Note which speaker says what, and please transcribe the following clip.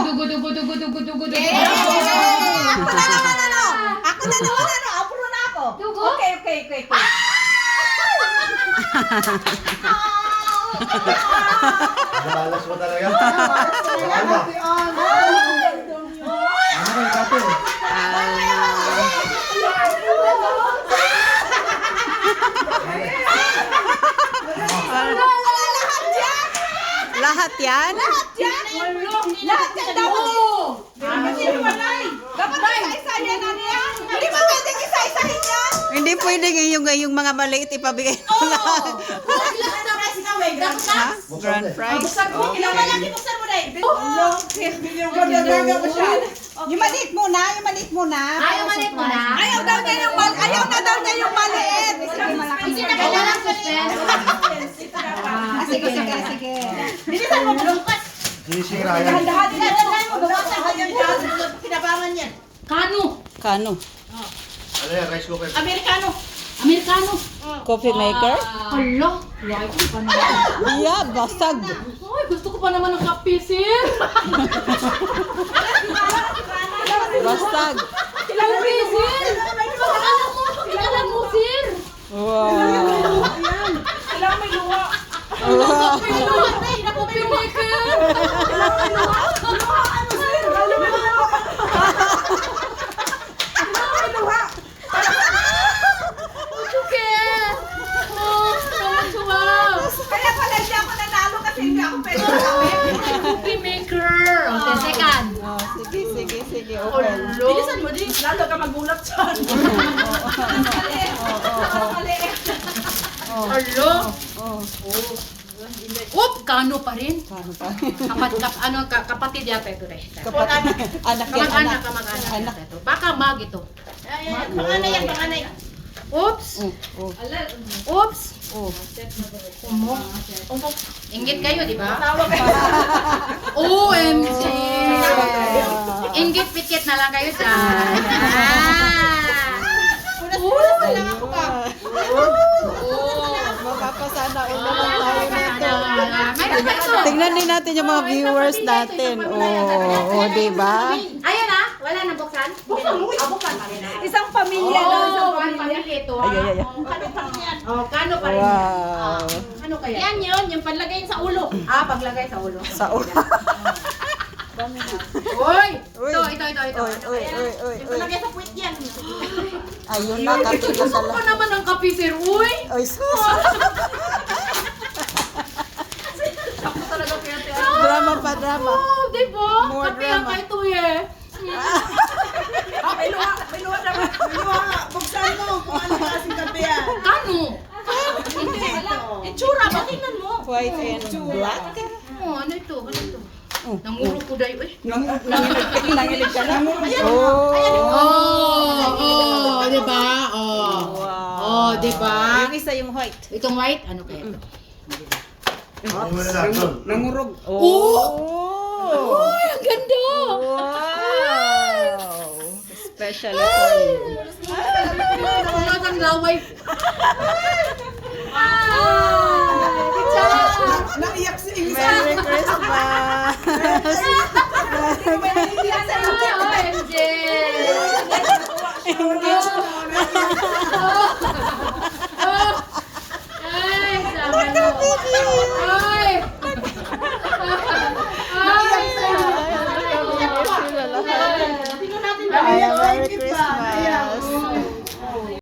Speaker 1: dugo.
Speaker 2: Ako na naman, apuro na ako. Okay.
Speaker 3: Malas mo talaga. Ano kayo kapil?
Speaker 1: Lahat yan?
Speaker 2: Lahat yan dapat isa-isahin na niya. Hindi ba pwedeng isa-isahin yan?
Speaker 1: Hindi pwede yung mga maliit ipabigay mo lahat. Ha? Grand prize.
Speaker 2: Buksan mo, malaki buksan mo na eh. Yung maliit muna. Ayaw na daw niya yung maliit. Sige. Bilisan mo, bulungkas.
Speaker 3: Sinisira yan.
Speaker 2: Dahan-dahan mo, gawasan ka yan. Kinabangan yan.
Speaker 1: Kano?
Speaker 3: Ano yan, rice cooker?
Speaker 2: Amerikano.
Speaker 1: Coffee maker?
Speaker 4: Hala, like ko pa naman.
Speaker 1: Yeah, basag.
Speaker 4: Ay, gusto ko pa naman ng kape, sir.
Speaker 1: Basag.
Speaker 4: Kape, sir. Pakilala mo, sir.
Speaker 1: Wow.
Speaker 2: Kailangan may luwa.
Speaker 1: Wow.
Speaker 4: Kape maker.
Speaker 2: Kaya pala hindi ako nanalo kasi hindi ako pwede makamit.
Speaker 4: Coffee maker. Okay, second.
Speaker 1: Oh, sige, open.
Speaker 2: Bilisan mo din. Lalo ka magulat dyan. Mali.
Speaker 4: Alo.
Speaker 1: Oh,
Speaker 4: Oop, kano pa rin.
Speaker 1: paano pa?
Speaker 4: Kapatid yata ito rin.
Speaker 1: Anak yan, anak.
Speaker 4: Kamag-anak yata ito. Baka mag ito.
Speaker 2: Panganay.
Speaker 4: Oops.
Speaker 1: Oh.
Speaker 4: Oops.
Speaker 1: Oh.
Speaker 4: Inggit kayo, di ba? OMG! Inggit pikit na lang kayo dyan.
Speaker 2: Punas lang ako pa.
Speaker 1: Mapapasana ulo lang tayo nito.
Speaker 4: Mayroon pa ito.
Speaker 1: Tingnan din natin yung mga viewers natin. Oh, di ba?
Speaker 4: Ayun ah, wala na buksan?
Speaker 2: Buksan mo.
Speaker 4: Buksan pa rin.
Speaker 2: Isang pamilya daw. Isang
Speaker 4: Oh,
Speaker 2: pamilya.
Speaker 4: pamilya ito.
Speaker 1: Ay.
Speaker 2: Kano pa yan?
Speaker 4: Oh, kano pa rin.
Speaker 1: Wow.
Speaker 4: Ano kaya? Yan yun, yung panlagay sa ulo. Paglagay sa ulo.
Speaker 1: Sa ulo.
Speaker 4: Uy!
Speaker 1: Uy.
Speaker 4: Ito.
Speaker 1: Uy.
Speaker 2: Palagay sa puwit yan.
Speaker 1: Ayun na, kapila sa
Speaker 4: Gusto ko naman ang kape, sir. Uy!
Speaker 1: Uy, sus.
Speaker 4: Ako talaga kaya
Speaker 1: Drama pa, drama.
Speaker 4: Oh, di ba?
Speaker 1: More
Speaker 4: Kape ang
Speaker 1: drama.
Speaker 4: kay Tuye.
Speaker 2: May luwa naman. May luwa. Buksan mo kung ano klaseng kape yan.
Speaker 4: Kano?
Speaker 2: Hindi. Itsura ba? Tingnan mo.
Speaker 1: White and black.
Speaker 4: Oh, ano ito? Nanguro ko dayo eh.
Speaker 1: Nangilig ka na?
Speaker 4: Di ba?
Speaker 1: Wow.
Speaker 4: Di ba?
Speaker 1: Yung isa yung white.
Speaker 4: Itong white, ano kaya ito?
Speaker 3: Hindi mo na lang doon.
Speaker 1: Nangurog.
Speaker 4: Oh! Uy, ang ganda!
Speaker 1: Wow! Especially for you.
Speaker 4: Wala kang laway.
Speaker 2: Naiyak si Ingrid.
Speaker 1: Merry Christmas!